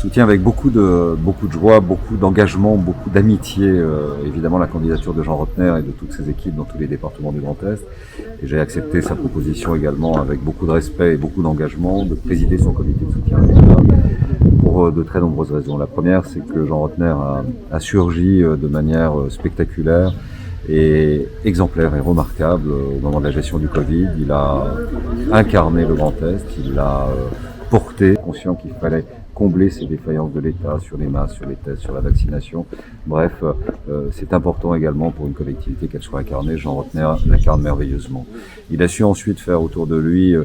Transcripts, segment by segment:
soutiens avec beaucoup de joie, beaucoup d'engagement, beaucoup d'amitié, évidemment la candidature de Jean Rottner et de toutes ses équipes dans tous les départements du Grand Est. Et j'ai accepté sa proposition également avec beaucoup de respect et beaucoup d'engagement de présider son comité de soutien pour de très nombreuses raisons. La première, c'est que Jean Rottner a surgi de manière spectaculaire et exemplaire et remarquable au moment de la gestion du Covid. Il a incarné le Grand Est, il l'a porté, conscient qu'il fallait combler ces défaillances de l'État sur les masques, sur les tests, sur la vaccination. Bref, c'est important également pour une collectivité qu'elle soit incarnée. Jean Rottner l'incarne merveilleusement. Il a su ensuite faire autour de lui,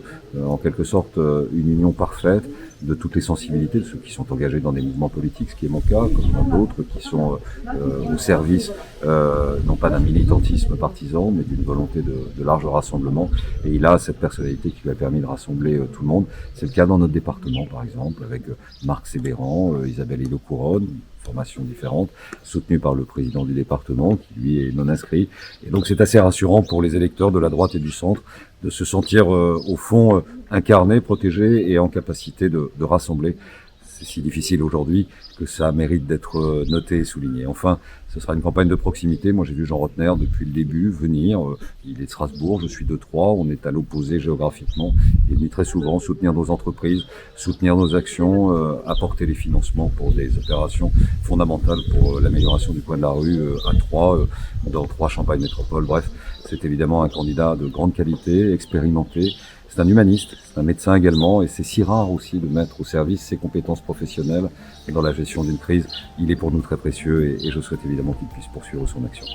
en quelque sorte, une union parfaite de toutes les sensibilités, de ceux qui sont engagés dans des mouvements politiques, ce qui est mon cas, comme dans d'autres qui sont au service, non pas d'un militantisme partisan, mais d'une volonté de large rassemblement. Et il a cette personnalité qui lui a permis de rassembler tout le monde. C'est le cas dans notre département, par exemple, avec Marc Sébéran, Isabelle Hidot-Couronne, formations différentes, soutenues par le président du département, qui lui est non inscrit. Et donc c'est assez rassurant pour les électeurs de la droite et du centre de se sentir au fond incarnés, protégés et en capacité de rassembler. C'est si difficile aujourd'hui que ça mérite d'être noté et souligné. Enfin, ce sera une campagne de proximité. Moi, j'ai vu Jean Rottner depuis le début venir. Il est de Strasbourg, je suis de Troyes. On est à l'opposé géographiquement. Il est venu très souvent soutenir nos entreprises, soutenir nos actions, apporter les financements pour des opérations fondamentales pour l'amélioration du coin de la rue à Troyes, dans Troyes, Champagne Métropole. Bref, c'est évidemment un candidat de grande qualité, expérimenté. C'est un humaniste, c'est un médecin également, et c'est si rare aussi de mettre au service ses compétences professionnelles dans la gestion d'une crise. Il est pour nous très précieux et je souhaite évidemment qu'il puisse poursuivre son action.